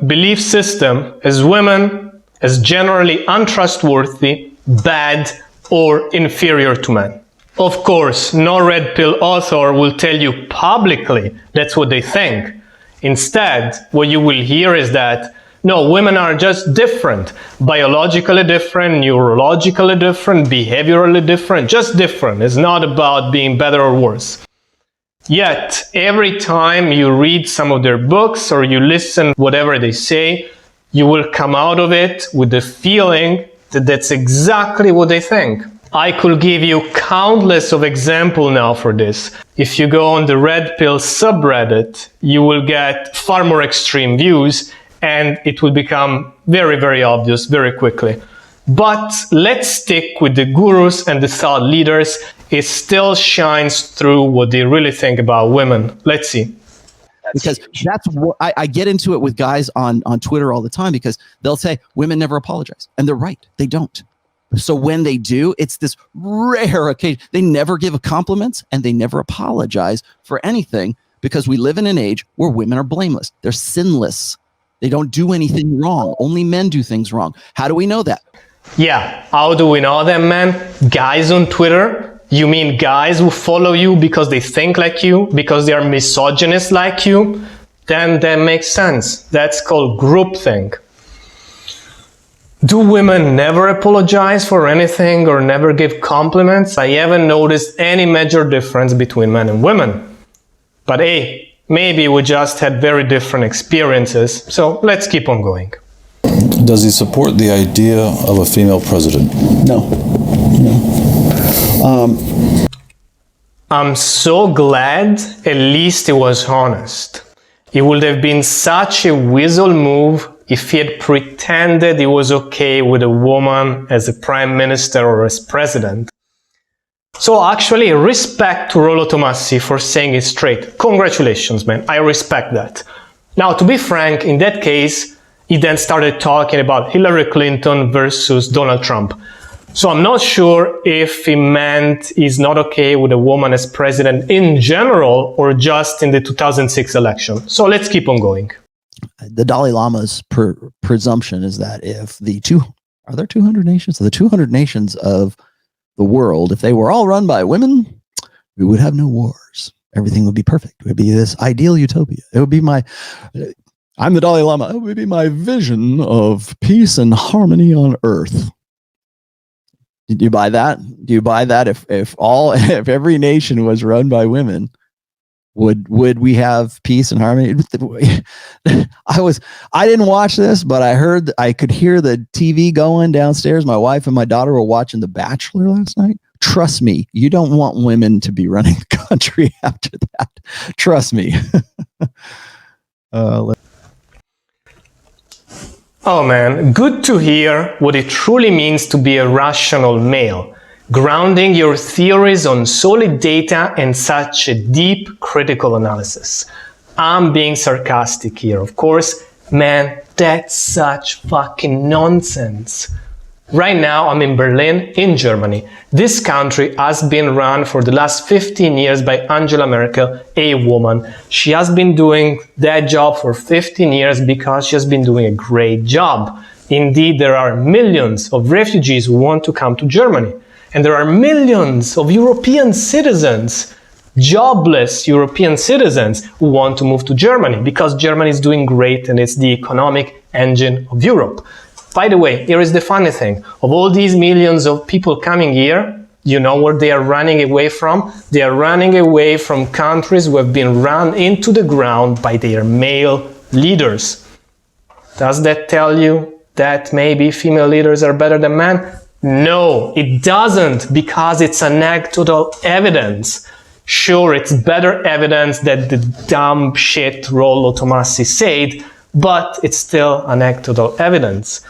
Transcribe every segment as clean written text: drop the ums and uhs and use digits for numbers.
belief system as women as generally untrustworthy, bad, or inferior to men. Of course, no red pill author will tell you publicly that's what they think. Instead, what you will hear is that, no, women are just different, biologically different, neurologically different, behaviorally different, just different. It's not about being better or worse. Yet, every time you read some of their books or you listen whatever they say, you will come out of it with the feeling that that's exactly what they think. I could give you countless of examples now for this. If you go on the Red Pill subreddit, you will get far more extreme views, and it will become very, very obvious very quickly. But let's stick with the gurus and the thought leaders. It still shines through what they really think about women. Let's see. Because that's what I get into it with guys on Twitter all the time, because they'll say women never apologize. And they're right. They don't. So when they do, it's this rare occasion. They never give compliments and they never apologize for anything, because we live in an age where women are blameless. They're sinless. They don't do anything wrong. Only men do things wrong. How do we know that? Yeah, how do we know that, man? Guys on Twitter? You mean guys who follow you because they think like you, because they are misogynist like you? Then that makes sense. That's called groupthink. Do women never apologize for anything or never give compliments? I haven't noticed any major difference between men and women. But hey, maybe we just had very different experiences, so let's keep on going. Does he support the idea of a female president? No. I'm so glad at least he was honest. It would have been such a weasel move if he had pretended he was okay with a woman as a prime minister or as president. So actually, respect to Rollo Tomassi for saying it straight. Congratulations, man. I respect that. Now, to be frank, in that case, he then started talking about Hillary Clinton versus Donald Trump. So I'm not sure if he meant he's not okay with a woman as president in general or just in the 2006 election. So let's keep on going. The Dalai Lama's presumption is that if are there 200 nations? So the 200 nations of the world, if they were all run by women, we would have no wars. Everything would be perfect. It would be this ideal utopia. It would be I'm the Dalai Lama. It would be my vision of peace and harmony on earth. Did you buy that? Do you buy that? If every nation was run by women, would we have peace and harmony? I didn't watch this, but I could hear the TV going downstairs. My wife and my daughter were watching The Bachelor last night. Trust me, you don't want women to be running the country after that. Trust me. Oh man, good to hear what it truly means to be a rational male, grounding your theories on solid data and such a deep critical analysis. I'm being sarcastic here, of course. Man, that's such fucking nonsense. Right now, I'm in Berlin, in Germany. This country has been run for the last 15 years by Angela Merkel, a woman. She has been doing that job for 15 years because she has been doing a great job. Indeed, there are millions of refugees who want to come to Germany. And there are millions of European citizens, jobless European citizens, who want to move to Germany because Germany is doing great and it's the economic engine of Europe. By the way, here is the funny thing. Of all these millions of people coming here, you know where they are running away from? They are running away from countries who have been run into the ground by their male leaders. Does that tell you that maybe female leaders are better than men? No, it doesn't, because it's anecdotal evidence. Sure, it's better evidence that the dumb shit Rollo Tomassi said, but it's still anecdotal evidence.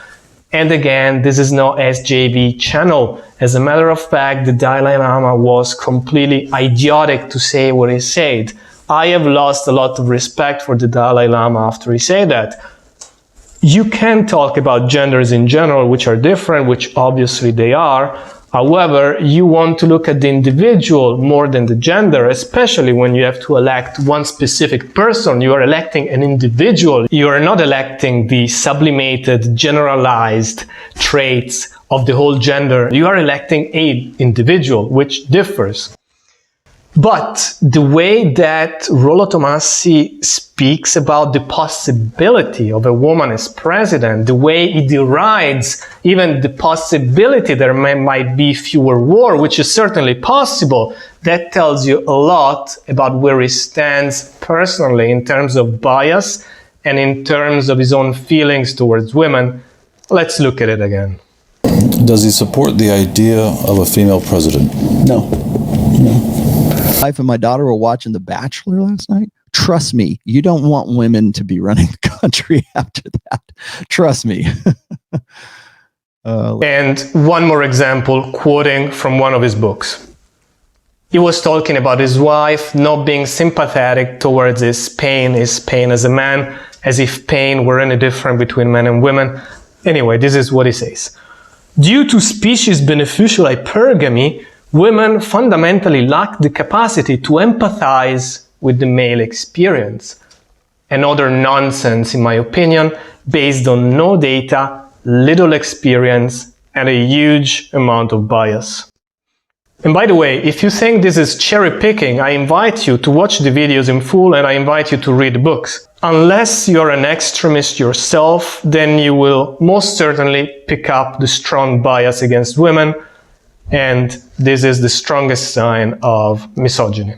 And again, this is no SJV channel. As a matter of fact, the Dalai Lama was completely idiotic to say what he said. I have lost a lot of respect for the Dalai Lama after he said that. You can talk about genders in general, which are different, which obviously they are. However, you want to look at the individual more than the gender, especially when you have to elect one specific person. You are electing an individual. You are not electing the sublimated, generalized traits of the whole gender. You are electing an individual, which differs. But the way that Rollo Tomassi speaks about the possibility of a woman as president, the way he derides even the possibility there might be fewer wars, which is certainly possible, that tells you a lot about where he stands personally in terms of bias and in terms of his own feelings towards women. Let's look at it again. Does he support the idea of a female president? No. My wife and my daughter were watching The Bachelor last night. Trust me, you don't want women to be running the country after that. Trust me. And one more example, quoting from one of his books. He was talking about his wife not being sympathetic towards his pain as a man, as if pain were any different between men and women. Anyway, this is what he says. Due to species beneficial hypergamy, women fundamentally lack the capacity to empathize with the male experience. Another nonsense, in my opinion, based on no data, little experience, and a huge amount of bias. And by the way, if you think this is cherry picking, I invite you to watch the videos in full and I invite you to read the books. Unless you're an extremist yourself, then you will most certainly pick up the strong bias against women, and this is the strongest sign of misogyny.